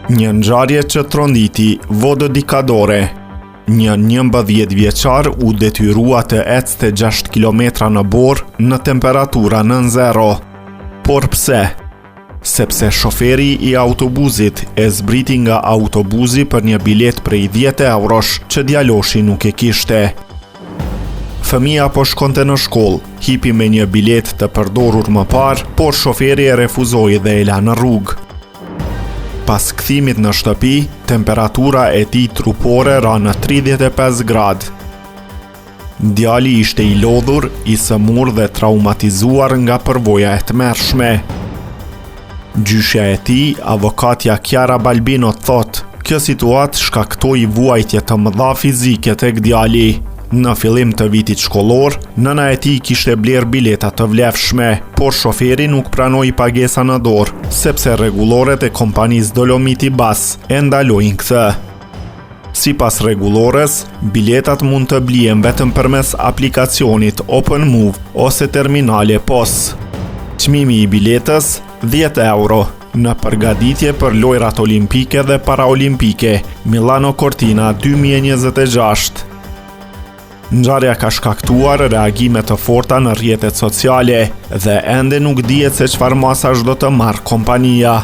Një ngjarje që tronditi vododikadore. Një 11 vjeçar u detyrua të ecte 6 kilometra në borë në temperatura nën zero. Por pse? Sepse shoferi i autobusit e zbriti nga autobusi për një bilet prej 10 eurosh që djaloshi nuk e kishte. Fëmia po shkonte në shkollë, hipi me një bilet të përdorur më parë, por shoferi e refuzoi dhe e la në rrugë. Pas kthimit në shtëpi, temperatura e tij trupore ra në 35 gradë. Djali ishte i lodhur, i sëmur dhe traumatizuar nga përvoja e tmerrshme. Gjyshja e tij, avokatja Chiara Balbino thotë, kjo situatë shkaktoi vuajtje të mëdha fizike tek djali. Në fillim të vitit shkollor, nëna e tij kishte bler bileta të vlefshme, por shoferi nuk pranoi pagesa në dorë, sepse rregulloret e kompanisë Dolomiti Bus e ndalojnë këtë. Sipas rregullores, biletat mund të blihen vetëm përmes aplikacionit OpenMove ose terminale POS. Çmimi i biletës 10 euro. Në përgatitje për lojrat olimpike dhe paraolimpike, Milano Cortina 2026. Ngjarja ka shkaktuar reagime të forta në rrjetet sociale dhe ende nuk dihet se çfarë masash do të marrë kompania.